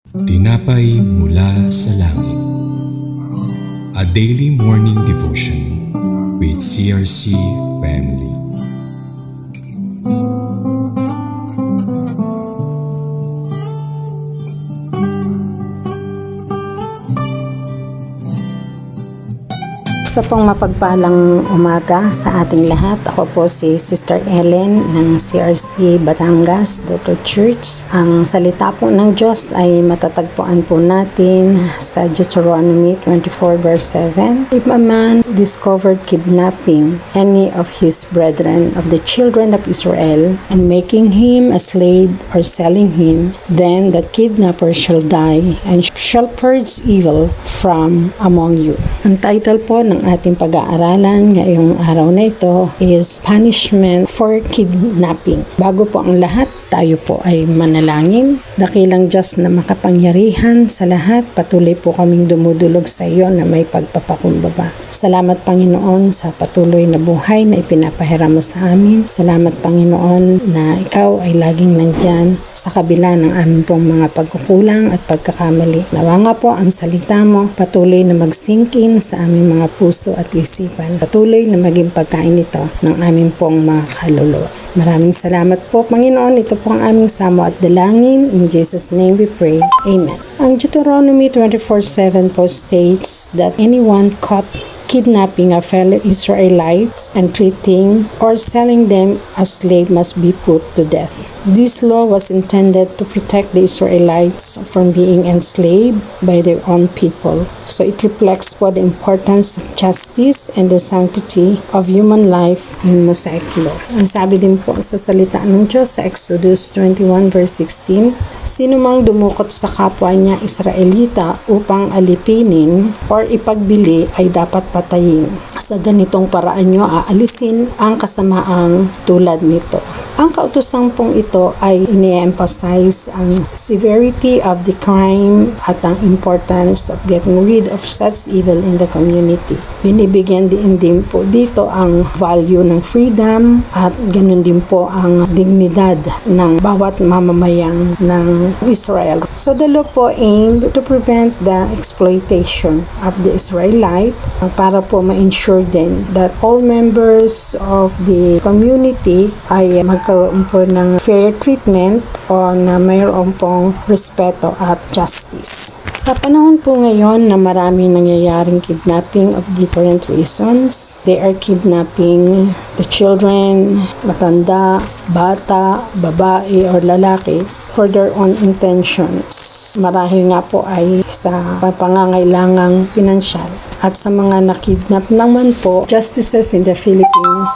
Tinapay mula sa langit. A daily morning devotion with CRC family. Sa pong mapagpalang umaga sa ating lahat. Ako po si Sister Ellen ng CRC Batangas Dr. Church. Ang salita po ng Diyos ay matatagpuan po natin sa Deuteronomy 24 verse 7. If a man discovered kidnapping any of his brethren of the children of Israel and making him a slave or selling him, then that kidnapper shall die and shall purge evil from among you. Ang title po ng ating pag-aaralan ngayong araw na ito is Punishment for Kidnapping. Bago po ang lahat, tayo po ay manalangin. Dakilang Diyos na makapangyarihan sa lahat, patuloy po kaming dumudulog sa iyo na may pagpapakumbaba. Salamat Panginoon sa patuloy na buhay na ipinapahiram mo sa amin. Salamat Panginoon na ikaw ay laging nandyan sa kabila ng aming pong mga pagkukulang at pagkakamali. Nawa nga po ang salita mo patuloy na mag-sinkin sa aming mga puso at isipan. Patuloy na maging pagkain ito ng aming pong mga kaluluwa. Maraming salamat po Panginoon. Ito po ang aming samo at dalangin. In Jesus' name we pray. Amen. Ang Deuteronomy 24:7 po states that anyone caught kidnapping a fellow Israelites and treating or selling them as slave must be put to death. This law was intended to protect the Israelites from being enslaved by their own people. So it reflects what the importance of justice and the sanctity of human life in Mosaic law. Ang sabi din po sa salita ng Diyos sa Exodus 21 verse 16, sino mang dumukot sa kapwa niya Israelita upang alipinin or ipagbili ay dapat patayin. Sa ganitong paraan nyo aalisin ang kasamaang tulad nito. Ang kautosang pong ito ay ini-emphasize ang severity of the crime at ang importance of getting rid of such evil in the community. Binibigyan din po dito ang value ng freedom at ganun din po ang dignidad ng bawat mamamayang ng Israel. So the law po aimed to prevent the exploitation of the Israelite para po ma-ensure din that all members of the community ay magkaroon po ng fair treatment o na mayroon pong respeto at justice. Sa panahon po ngayon na maraming nangyayaring kidnapping of different reasons, they are kidnapping the children, matanda, bata, babae or lalaki for their own intentions. Marahil nga po ay sa pangangailangang pinansyal. At sa mga nakidnap naman po, justices in the Philippines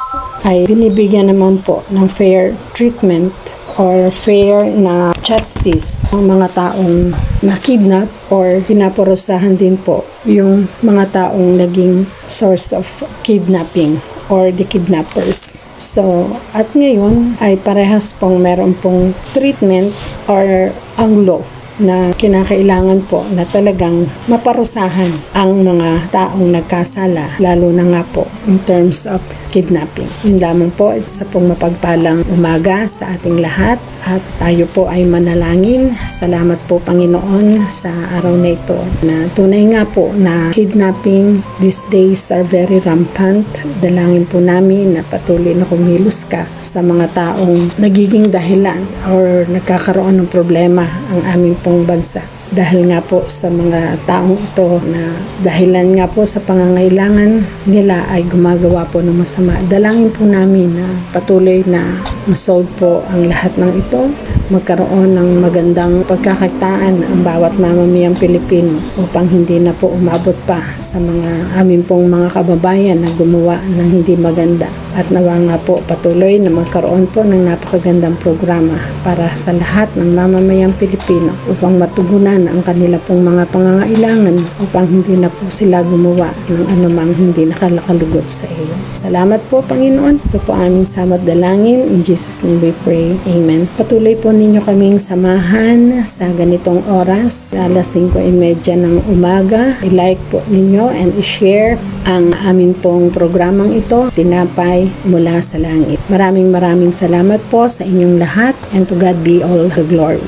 ay binibigyan naman po ng fair treatment or fair na justice ang mga taong nakidnap or pinaparusahan din po yung mga taong naging source of kidnapping or the kidnappers. So, at ngayon ay parehas pong meron pong treatment or ang law na kinakailangan po na talagang maparusahan ang mga taong nagkasala, lalo na nga po in terms of kidnapping. Yun lamang po sa pong mapagpalang umaga sa ating lahat at tayo po ay manalangin. Salamat po Panginoon sa araw na ito na tunay nga po na kidnapping these days are very rampant. Dalangin po namin na patuloy na kumilos ka sa mga taong nagiging dahilan or nagkakaroon ng problema ang aming pong bansa. Dahil nga po sa mga taong ito na dahilan nga po sa pangangailangan nila ay gumagawa po ng masama. Dalangin po namin na patuloy na masolve po ang lahat ng ito, magkaroon ng magandang pagkakakitaan ang bawat mamamayang Pilipino upang hindi na po umabot pa sa mga amin pong mga kababayan na gumawa ng hindi maganda. At nawa nga po patuloy na magkaroon po ng napakagandang programa para sa lahat ng mamamayang Pilipino upang matugunan ang kanila pong mga pangangailangan upang hindi na po sila gumawa ng anumang hindi nakalakalugod sa iyo. Salamat po Panginoon. Ito po aming samot dalangin. In Jesus' name we pray. Amen. Patuloy po ninyo kaming samahan sa ganitong oras, alas 5:30 ng umaga. I-like po ninyo and i-share ang amin pong programang ito, Tinapay Mula sa Langit. Maraming salamat po sa inyong lahat and to God be all the glory.